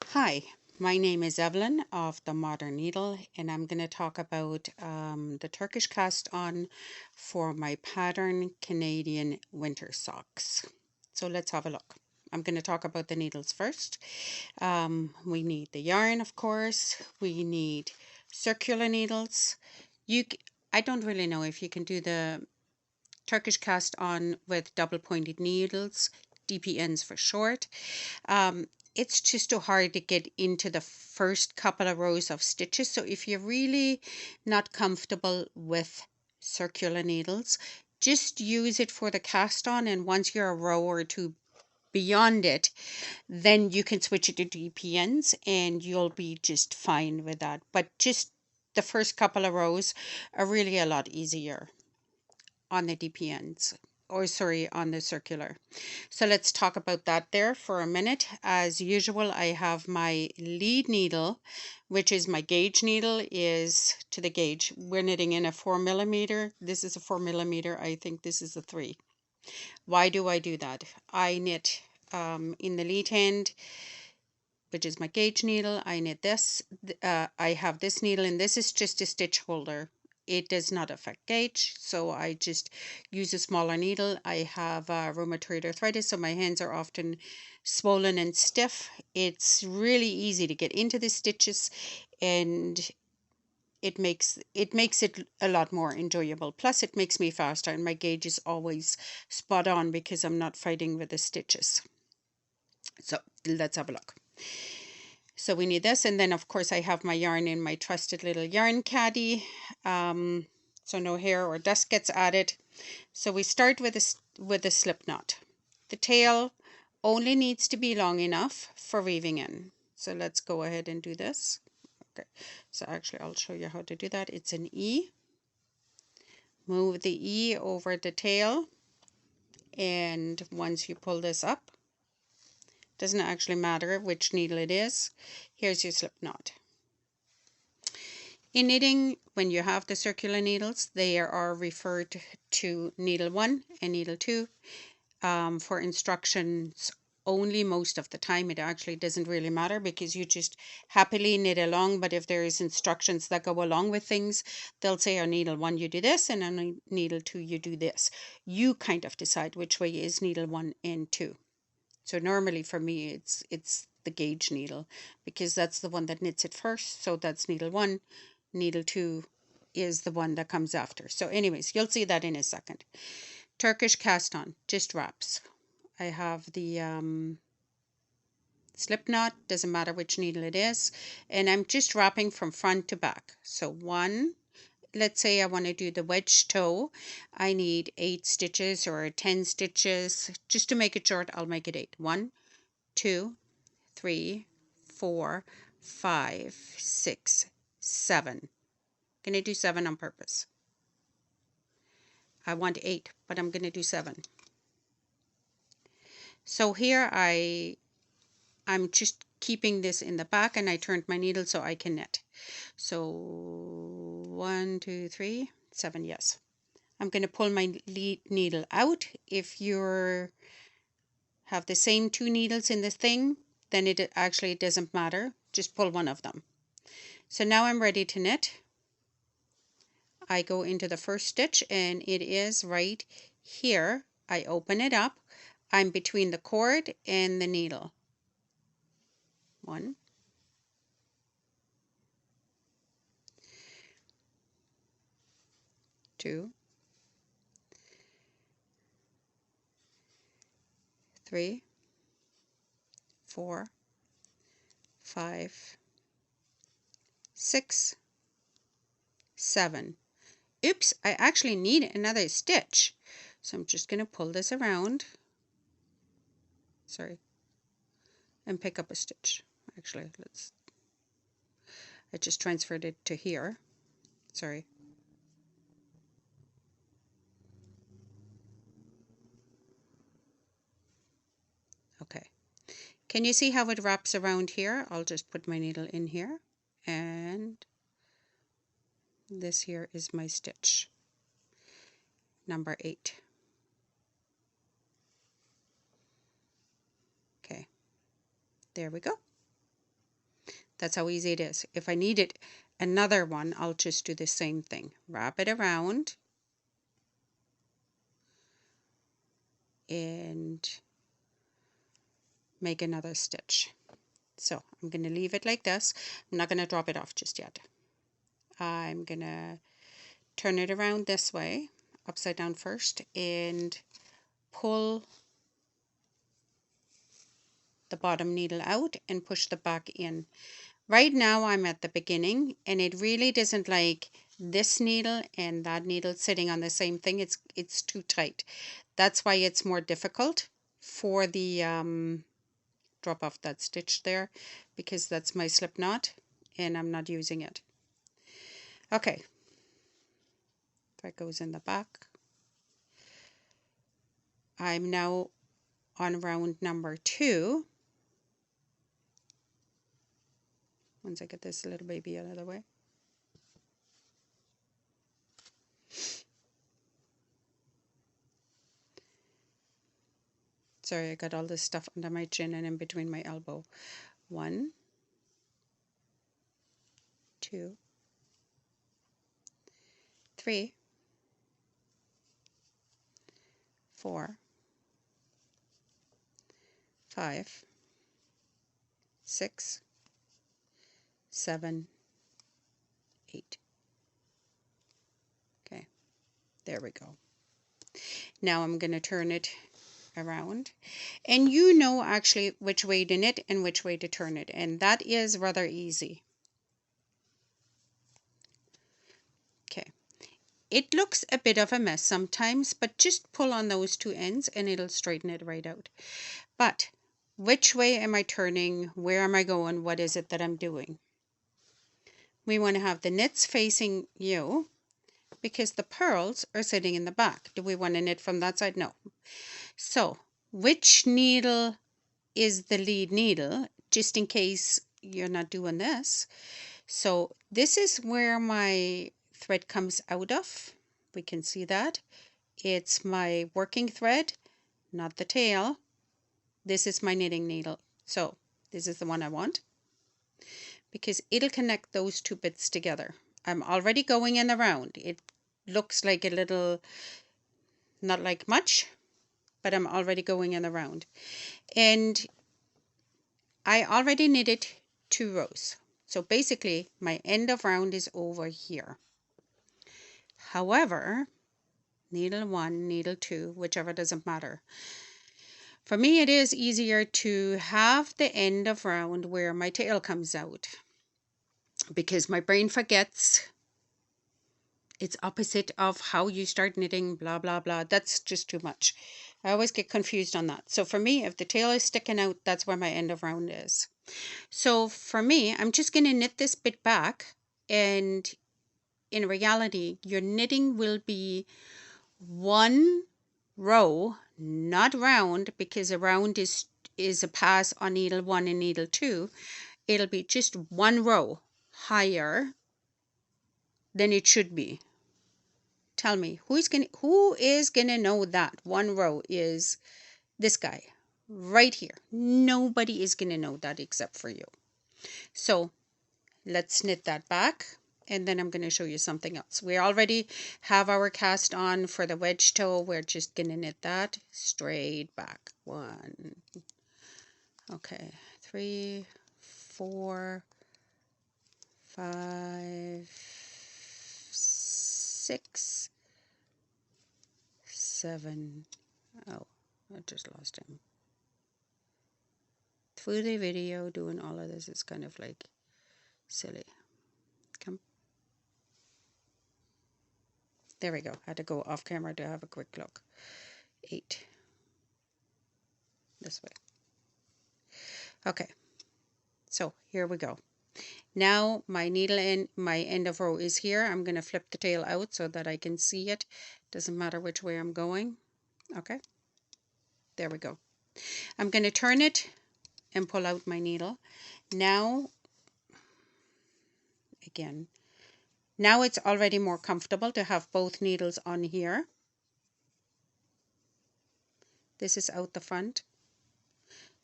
Hi, my name is Evelyn of the Modern Needle, and I'm going to talk about the Turkish cast on for my pattern Canadian winter socks. So let's have a look. I'm going to talk about the needles first. We need the yarn, of course. We need circular needles. You, I don't really know if you can do the Turkish cast on with double pointed needles, DPNs for short. It's just too hard to get into the first couple of rows of stitches. So if you're really not comfortable with circular needles, just use it for the cast on, and once you're a row or two beyond it, then you can switch it to DPNs and you'll be just fine with that. But just the first couple of rows are really a lot easier on the DPNs, or sorry, on the circular. So let's talk about that there for a minute. As usual, I have my lead needle, which is my gauge needle, is to the gauge. We're knitting in a 4mm. This is a 4mm. I think this is a 3. Why do I do that? I knit in the lead hand, which is my gauge needle. I knit this. I have this needle, and this is just a stitch holder. It does not affect gauge, so I just use a smaller needle. I have rheumatoid arthritis, so my hands are often swollen and stiff. It's really easy to get into the stitches, and it makes it a lot more enjoyable. Plus, it makes me faster, and my gauge is always spot on because I'm not fighting with the stitches. So let's have a look. So we need this, and then of course I have my yarn in my trusted little yarn caddy, so no hair or dust gets added. So we start with a slip knot. The tail only needs to be long enough for weaving in. So let's go ahead and do this. Okay, so actually I'll show you how to do that. It's an E. Move the E over the tail, and once you pull this up, doesn't actually matter which needle it is. Here's your slip knot. In knitting, when you have the circular needles, they are referred to needle 1 and needle 2 for instructions only. Most of the time it actually doesn't really matter because you just happily knit along, but if there is instructions that go along with things, they'll say on needle 1 you do this, and on needle 2 you do this. You kind of decide which way is needle 1 and 2. So normally for me it's the gauge needle because that's the one that knits it first, so that's needle 1. Needle 2 is the one that comes after. So anyways, you'll see that in a second. Turkish cast on, just wraps. I have the slip knot, doesn't matter which needle it is, and I'm just wrapping from front to back. So one, let's say I want to do the wedge toe, I need 8 stitches or 10 stitches. Just to make it short, I'll make it 8. 1, 2, 3, 4, 5, 6, 7. Going to do 7 on purpose. I want 8, but I'm going to do 7. So here I'm just keeping this in the back, and I turned my needle so I can knit. So 1, 2, 3, 7, yes. I'm going to pull my lead needle out. If you have the same 2 needles in the thing, then it actually doesn't matter. Just pull one of them. So now I'm ready to knit. I go into the first stitch, and it is right here. I open it up. I'm between the cord and the needle. 1, 2, 3, 4, 5, 6, 7. Oops, I actually need another stitch. So I'm just going to pull this around. Sorry. And pick up a stitch. Actually, I just transferred it to here. Sorry. Okay. Can you see how it wraps around here? I'll just put my needle in here, and this here is my stitch number 8. Okay, there we go. That's how easy it is. If I needed another one, I'll just do the same thing. Wrap it around and make another stitch. So I'm going to leave it like this. I'm not going to drop it off just yet. I'm going to turn it around this way, upside down first, and pull the bottom needle out and push the back in. Right now I'm at the beginning, and it really doesn't like this needle and that needle sitting on the same thing. It's too tight. That's why it's more difficult for the drop off that stitch there, because that's my slip knot and I'm not using it. Okay, that goes in the back. I'm now on round number 2. Once I get this little baby out of the way. Sorry, I got all this stuff under my chin and in between my elbow. 1, 2, 3, 4, 5, 6, 7, 8. Okay, there we go. Now I'm going to turn it around, and you know actually which way to knit and which way to turn it, and that is rather easy. Okay, it looks a bit of a mess sometimes, but just pull on those 2 ends and it'll straighten it right out. But which way am I turning? Where am I going? What is it that I'm doing? We want to have the knits facing you because the pearls are sitting in the back. Do we want to knit from that side? No. So which needle is the lead needle, just in case you're not doing this? So this is where my thread comes out of. We can see that. It's my working thread, not the tail. This is my knitting needle. So this is the one I want because it'll connect those 2 bits together. I'm already going in the round. It looks like a little, not like much, but I'm already going in the round. And I already knitted 2 rows. So basically my end of round is over here. However, needle 1, needle 2, whichever, doesn't matter. For me, it is easier to have the end of round where my tail comes out because my brain forgets. It's opposite of how you start knitting, blah, blah, blah. That's just too much. I always get confused on that. So for me, if the tail is sticking out, that's where my end of round is. So for me, I'm just going to knit this bit back, and in reality, your knitting will be 1 row, not round, because a round is a pass on needle 1 and needle 2. It'll be just 1 row higher than it should be. Tell me, who is gonna know that 1 row is this guy right here? Nobody is gonna know that except for you. So let's knit that back, and then I'm going to show you something else. We already have our cast on for the wedge toe. We're just going to knit that straight back. 1, okay, 3, 4, 5, 6, 7. Oh, I just lost him. Through the video, doing all of this is kind of like silly. Come. There we go. I had to go off camera to have a quick look. 8. This way. Okay. So here we go. Now my needle end, my end of row is here. I'm going to flip the tail out so that I can see it. Doesn't matter which way I'm going. Okay. There we go. I'm going to turn it and pull out my needle. Now, again, now it's already more comfortable to have both needles on here. This is out the front.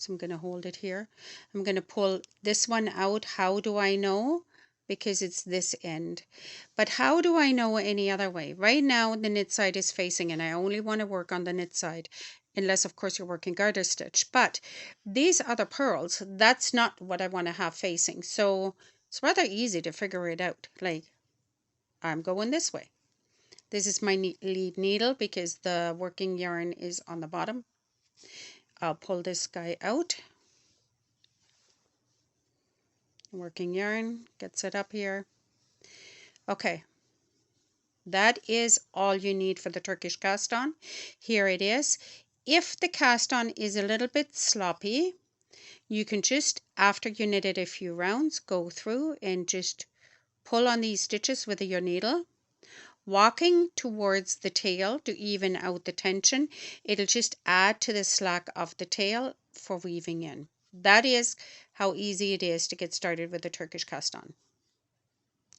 So I'm going to hold it here. I'm going to pull this one out. How do I know? Because it's this end. But how do I know any other way? Right now the knit side is facing, and I only want to work on the knit side, unless of course you're working garter stitch. But these other purls, that's not what I want to have facing. So it's rather easy to figure it out. Like, I'm going this way. This is my lead needle because the working yarn is on the bottom. I'll pull this guy out. Working yarn gets it up here. Okay, that is all you need for the Turkish cast on. Here it is. If the cast on is a little bit sloppy, you can just, after you knit it a few rounds, go through and just pull on these stitches with your needle, walking towards the tail to even out the tension. It'll just add to the slack of the tail for weaving in. That is how easy it is to get started with the Turkish cast on.